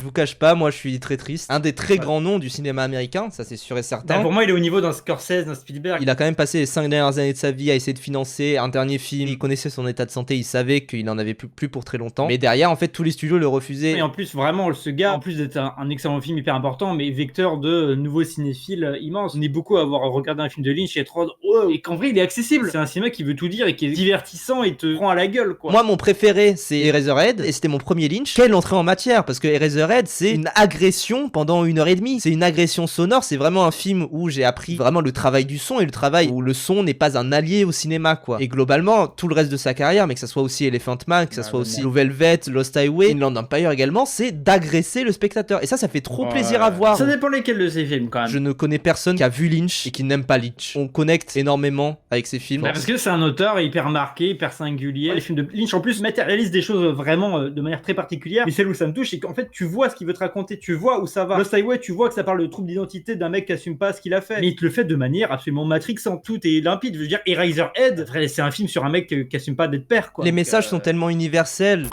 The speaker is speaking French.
Je vous cache pas, moi je suis très triste. Un des très grands noms du cinéma américain, ça c'est sûr et certain. Bah, pour moi, il est au niveau d'un Scorsese, d'un Spielberg. Il a quand même passé les 5 dernières années de sa vie à essayer de financer un dernier film. Il connaissait son état de santé, il savait qu'il en avait plus pour très longtemps. Mais derrière, en fait, tous les studios le refusaient. Et en plus, vraiment, ce gars, en plus d'être un excellent film hyper important, mais vecteur de nouveaux cinéphiles immenses. On est beaucoup à avoir regardé un film de Lynch et être wow, et qu'en vrai, il est accessible. C'est un cinéma qui veut tout dire et qui est divertissant et te prend à la gueule, quoi. Moi, mon préféré, c'est Eraserhead, et c'était mon premier Lynch. Quelle entrée en matière, parce que Eraserhead, c'est une agression pendant 1h30. C'est une agression sonore, c'est vraiment un film où j'ai appris vraiment le travail du son, et le travail où le son n'est pas un allié au cinéma, quoi. Et globalement, tout le reste de sa carrière, mais que ça soit aussi Elephant Man, que ça soit aussi Blue Velvet, Lost Highway, Inland Empire également, c'est d'agresser le spectateur. Et ça fait trop plaisir à voir. Ça dépend lesquels de ces films, quand même. Je ne connais personne qui a vu Lynch et qui n'aime pas Lynch. On connecte énormément avec ses films. Bah, parce que c'est un auteur hyper marqué, hyper singulier. Les films de Lynch en plus matérialisent des choses vraiment de manière très particulière. Mais celle où ça me touche, c'est qu'en fait tu vois ce qu'il veut te raconter, tu vois où ça va. Lost Highway, tu vois que ça parle de trouble d'identité d'un mec qui assume pas ce qu'il a fait. Mais il te le fait de manière absolument matrixante, tout est limpide. Je veux dire, Eraserhead, c'est un film sur un mec qui assume pas d'être père, quoi. Les messages sont tellement universels.